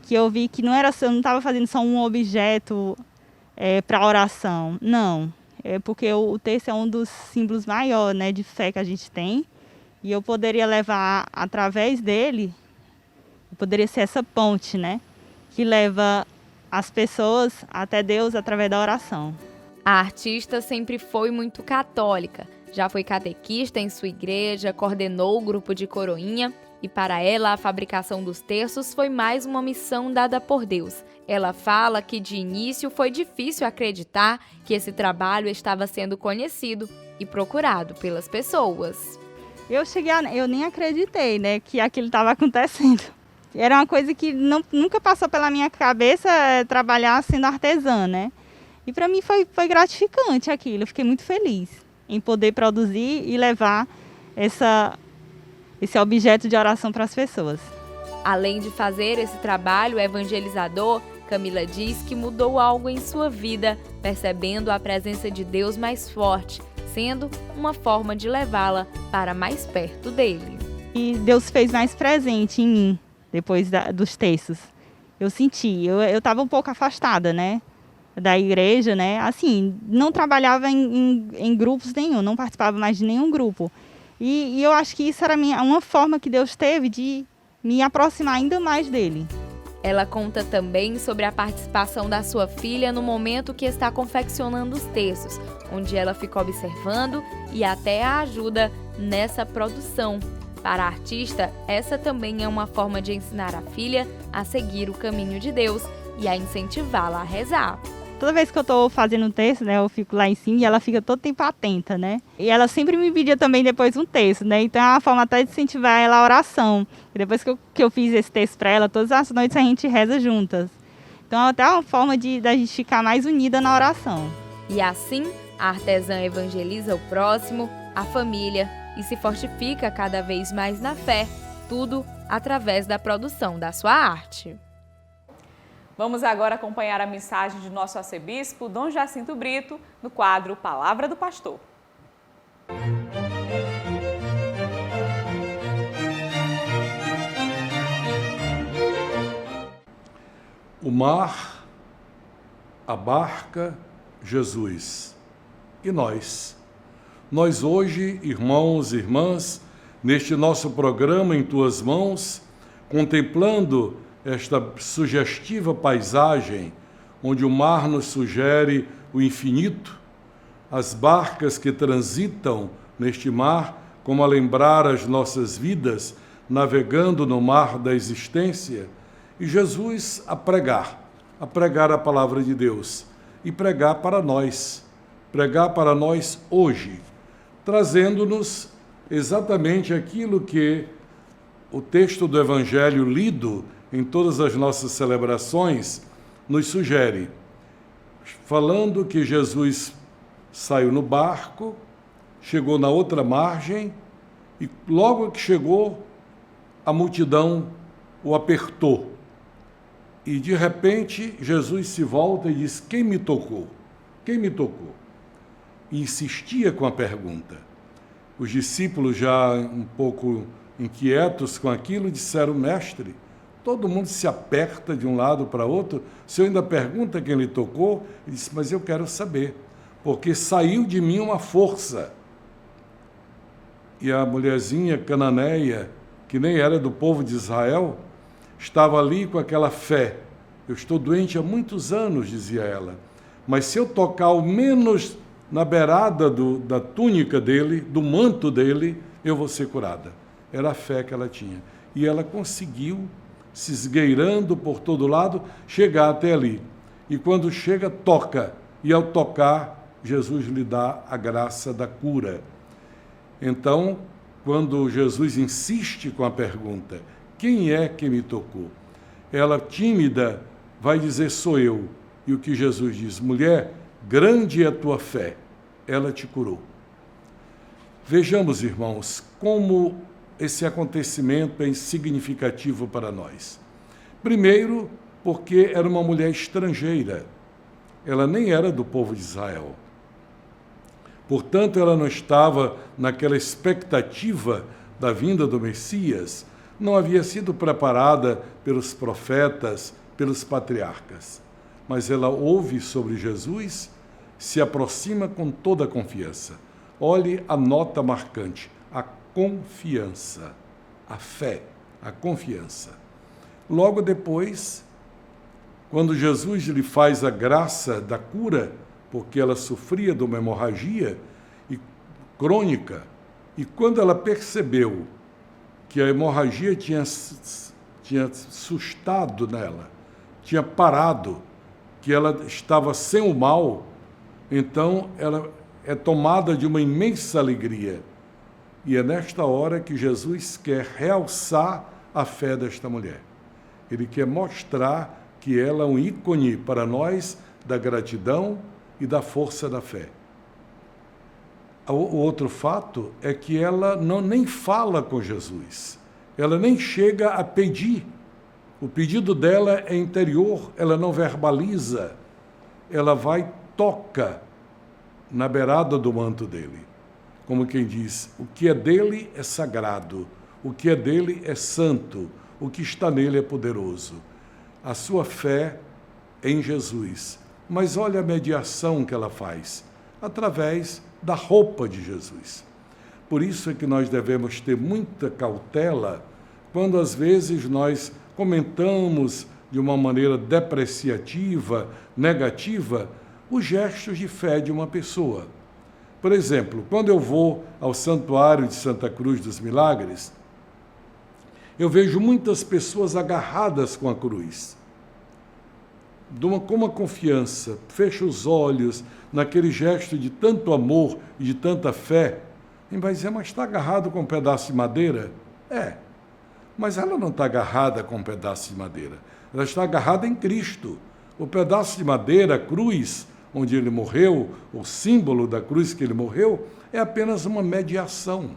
que eu vi que eu não estava fazendo só um objeto para oração. Não, é porque o terço é um dos símbolos maiores, né, de fé que a gente tem. E eu poderia levar, através dele, eu poderia ser essa ponte, né, que leva as pessoas até Deus através da oração. A artista sempre foi muito católica. Já foi catequista em sua igreja, coordenou o grupo de coroinha e para ela a fabricação dos terços foi mais uma missão dada por Deus. Ela fala que de início foi difícil acreditar que esse trabalho estava sendo conhecido e procurado pelas pessoas. Eu nem acreditei, né, que aquilo estava acontecendo. Era uma coisa que nunca passou pela minha cabeça trabalhar sendo artesã, né? E para mim foi gratificante aquilo, eu fiquei muito feliz em poder produzir e levar esse objeto de oração para as pessoas. Além de fazer esse trabalho evangelizador, Camila diz que mudou algo em sua vida, percebendo a presença de Deus mais forte, sendo uma forma de levá-la para mais perto dele. E Deus fez mais presente em mim, depois dos textos. Eu senti, eu estava um pouco afastada, né, da igreja, né, assim, não trabalhava em grupos nenhum, não participava mais de nenhum grupo. E eu acho que isso era uma forma que Deus teve de me aproximar ainda mais dele. Ela conta também sobre a participação da sua filha no momento que está confeccionando os terços, onde ela fica observando e até a ajuda nessa produção. Para a artista, essa também é uma forma de ensinar a filha a seguir o caminho de Deus e a incentivá-la a rezar. Toda vez que eu estou fazendo um texto, né, eu fico lá em cima e ela fica todo tempo atenta, né? E ela sempre me pedia também depois um texto, né? Então é uma forma até de incentivar ela a oração. E depois que eu fiz esse texto para ela, todas as noites a gente reza juntas. Então é até uma forma da gente ficar mais unida na oração. E assim, a artesã evangeliza o próximo, a família e se fortifica cada vez mais na fé, tudo através da produção da sua arte. Vamos agora acompanhar a mensagem de nosso arcebispo, Dom Jacinto Brito, no quadro Palavra do Pastor. O mar, a barca, Jesus. E nós? Nós hoje, irmãos e irmãs, neste nosso programa Em Tuas Mãos, contemplando esta sugestiva paisagem, onde o mar nos sugere o infinito, as barcas que transitam neste mar, como a lembrar as nossas vidas, navegando no mar da existência, E Jesus a pregar a palavra de Deus e pregar para nós hoje, trazendo-nos exatamente aquilo que o texto do Evangelho lido em todas as nossas celebrações nos sugere, falando que Jesus saiu no barco, chegou na outra margem e logo que chegou, a multidão o apertou. E de repente Jesus se volta e diz: quem me tocou? Quem me tocou? E insistia com a pergunta. Os discípulos, já um pouco inquietos com aquilo, disseram: mestre, todo mundo se aperta de um lado para outro, o senhor ainda pergunta quem lhe tocou? Ele disse: mas eu quero saber, porque saiu de mim uma força. E a mulherzinha cananeia, que nem era do povo de Israel, estava ali com aquela fé. Eu estou doente há muitos anos, dizia ela, mas se eu tocar ao menos na beirada da túnica dele, do manto dele, eu vou ser curada. Era a fé que ela tinha. E ela conseguiu, se esgueirando por todo lado, chegar até ali. E quando chega, toca. E ao tocar, Jesus lhe dá a graça da cura. Então, quando Jesus insiste com a pergunta: quem é que me tocou? Ela, tímida, vai dizer: sou eu. E o que Jesus diz: mulher, grande é a tua fé, ela te curou. Vejamos, irmãos, como esse acontecimento é significativo para nós. Primeiro, porque era uma mulher estrangeira. Ela nem era do povo de Israel. Portanto, ela não estava naquela expectativa da vinda do Messias, não havia sido preparada pelos profetas, pelos patriarcas. Mas ela ouve sobre Jesus, se aproxima com toda a confiança. Olhe a nota marcante, a confiança, a fé, a confiança. Logo depois, quando Jesus lhe faz a graça da cura, porque ela sofria de uma hemorragia crônica, e quando ela percebeu que a hemorragia tinha sustado nela, tinha parado, que ela estava sem o mal, então ela é tomada de uma imensa alegria. E é nesta hora que Jesus quer realçar a fé desta mulher. Ele quer mostrar que ela é um ícone para nós da gratidão e da força da fé. O outro fato é que ela nem fala com Jesus. Ela nem chega a pedir. O pedido dela é interior, ela não verbaliza. Ela vai, toca na beirada do manto dele. Como quem diz: o que é dele é sagrado, o que é dele é santo, o que está nele é poderoso. A sua fé é em Jesus. Mas olha a mediação que ela faz, através da roupa de Jesus. Por isso é que nós devemos ter muita cautela quando às vezes nós comentamos de uma maneira depreciativa, negativa, os gestos de fé de uma pessoa. Por exemplo, quando eu vou ao Santuário de Santa Cruz dos Milagres, eu vejo muitas pessoas agarradas com a cruz, com uma confiança, fecha os olhos naquele gesto de tanto amor e de tanta fé. E vai dizer: mas está agarrado com um pedaço de madeira? É, mas ela não está agarrada com um pedaço de madeira, ela está agarrada em Cristo. O pedaço de madeira, a cruz onde ele morreu, o símbolo da cruz que ele morreu, é apenas uma mediação.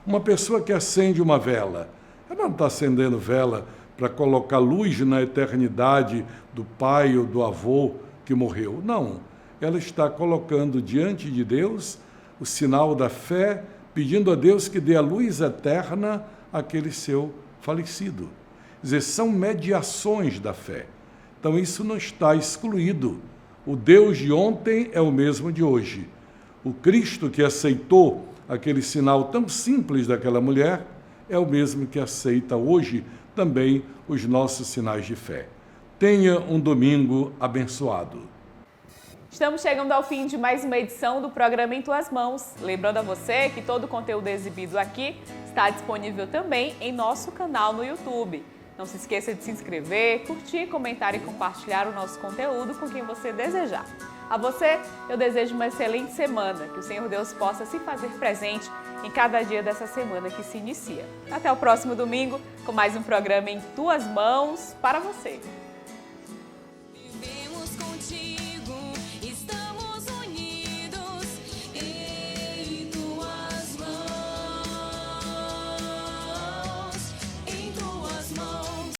Uma pessoa que acende uma vela, ela não está acendendo vela para colocar luz na eternidade do pai ou do avô que morreu. Não, ela está colocando diante de Deus o sinal da fé, pedindo a Deus que dê a luz eterna àquele seu falecido. Quer dizer, são mediações da fé. Então isso não está excluído. O Deus de ontem é o mesmo de hoje. O Cristo que aceitou aquele sinal tão simples daquela mulher é o mesmo que aceita hoje também os nossos sinais de fé. Tenha um domingo abençoado. Estamos chegando ao fim de mais uma edição do programa Em Tuas Mãos. Lembrando a você que todo o conteúdo exibido aqui está disponível também em nosso canal no YouTube. Não se esqueça de se inscrever, curtir, comentar e compartilhar o nosso conteúdo com quem você desejar. A você, eu desejo uma excelente semana, que o Senhor Deus possa se fazer presente em cada dia dessa semana que se inicia. Até o próximo domingo, com mais um programa em Tuas Mãos para você.